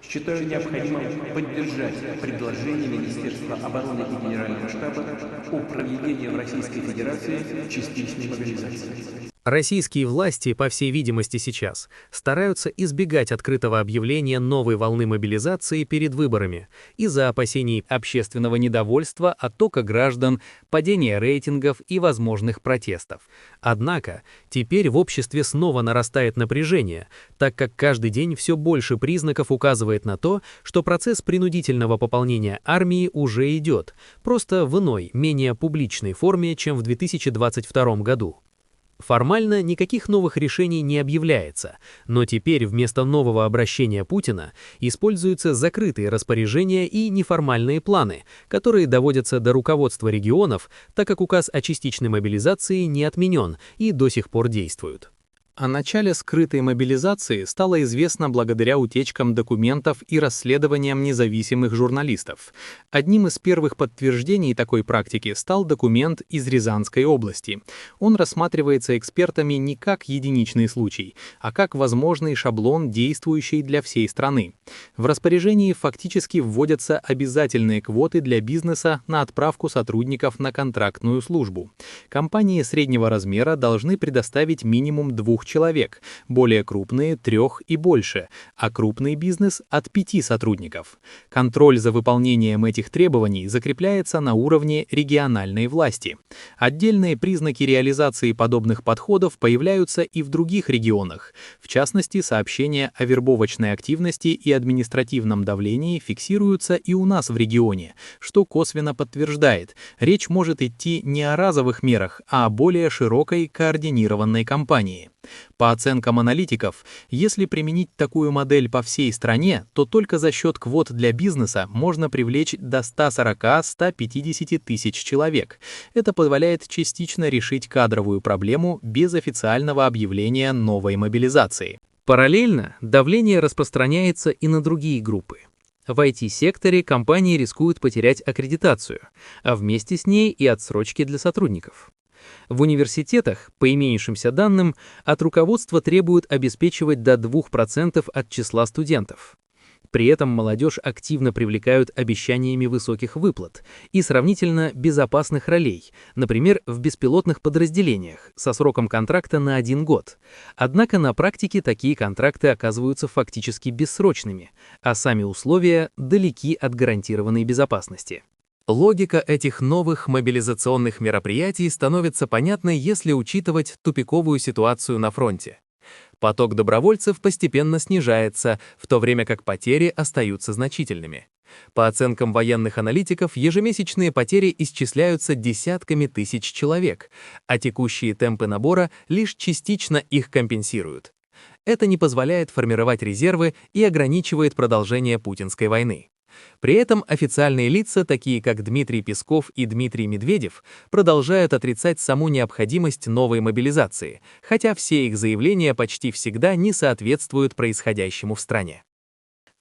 Считаю необходимым поддержать предложение Министерства обороны и Генерального штаба о проведении в Российской Федерации частичной мобилизации. Российские власти, по всей видимости сейчас, стараются избегать открытого объявления новой волны мобилизации перед выборами из-за опасений общественного недовольства, оттока граждан, падения рейтингов и возможных протестов. Однако, теперь в обществе снова нарастает напряжение, так как каждый день все больше признаков указывает на то, что процесс принудительного пополнения армии уже идет, просто в иной, менее публичной форме, чем в 2022 году. Формально никаких новых решений не объявляется, но теперь вместо нового обращения Путина используются закрытые распоряжения и неформальные планы, которые доводятся до руководства регионов, так как указ о частичной мобилизации не отменен и до сих пор действует. О начале скрытой мобилизации стало известно благодаря утечкам документов и расследованиям независимых журналистов. Одним из первых подтверждений такой практики стал документ из Рязанской области. Он рассматривается экспертами не как единичный случай, а как возможный шаблон, действующий для всей страны. В распоряжении фактически вводятся обязательные квоты для бизнеса на отправку сотрудников на контрактную службу. Компании среднего размера должны предоставить минимум 2 человек, более крупные — 3 и больше, а крупный бизнес — от 5 сотрудников. Контроль за выполнением этих требований закрепляется на уровне региональной власти. Отдельные признаки реализации подобных подходов появляются и в других регионах. В частности, сообщения о вербовочной активности и административном давлении фиксируются и у нас в регионе, что косвенно подтверждает, речь может идти не о разовых мерах, а о более широкой координированной кампании. По оценкам аналитиков, если применить такую модель по всей стране, то только за счет квот для бизнеса можно привлечь до 140-150 тысяч человек. Это позволяет частично решить кадровую проблему без официального объявления новой мобилизации. Параллельно давление распространяется и на другие группы. В IT-секторе компании рискуют потерять аккредитацию, а вместе с ней и отсрочки для сотрудников. В университетах, по имеющимся данным, от руководства требуют обеспечивать до 2% от числа студентов. При этом молодежь активно привлекают обещаниями высоких выплат и сравнительно безопасных ролей, например, в беспилотных подразделениях со сроком контракта на 1 год. Однако на практике такие контракты оказываются фактически бессрочными, а сами условия далеки от гарантированной безопасности. Логика этих новых мобилизационных мероприятий становится понятной, если учитывать тупиковую ситуацию на фронте. Поток добровольцев постепенно снижается, в то время как потери остаются значительными. По оценкам военных аналитиков, ежемесячные потери исчисляются десятками тысяч человек, а текущие темпы набора лишь частично их компенсируют. Это не позволяет формировать резервы и ограничивает продолжение путинской войны. При этом официальные лица, такие как Дмитрий Песков и Дмитрий Медведев, продолжают отрицать саму необходимость новой мобилизации, хотя все их заявления почти всегда не соответствуют происходящему в стране.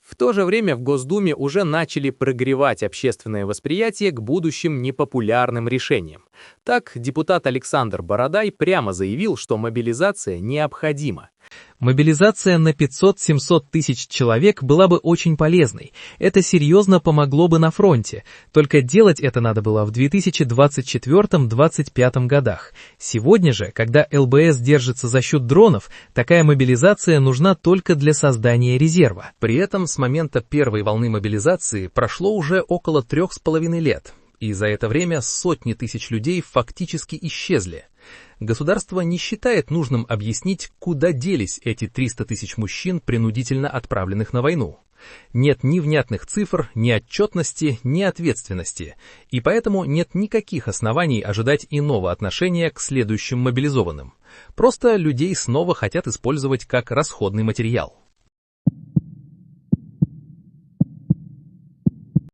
В то же время в Госдуме уже начали прогревать общественное восприятие к будущим непопулярным решениям. Так, депутат Александр Бородай прямо заявил, что мобилизация необходима. Мобилизация на 500-700 тысяч человек была бы очень полезной. Это серьезно помогло бы на фронте. Только делать это надо было в 2024-2025 годах. Сегодня же, когда ЛБС держится за счет дронов, такая мобилизация нужна только для создания резерва. При этом с момента первой волны мобилизации прошло уже около 3,5 лет. И за это время сотни тысяч людей фактически исчезли. Государство не считает нужным объяснить, куда делись эти 300 тысяч мужчин, принудительно отправленных на войну. Нет ни внятных цифр, ни отчетности, ни ответственности, и поэтому нет никаких оснований ожидать иного отношения к следующим мобилизованным. Просто людей снова хотят использовать как расходный материал.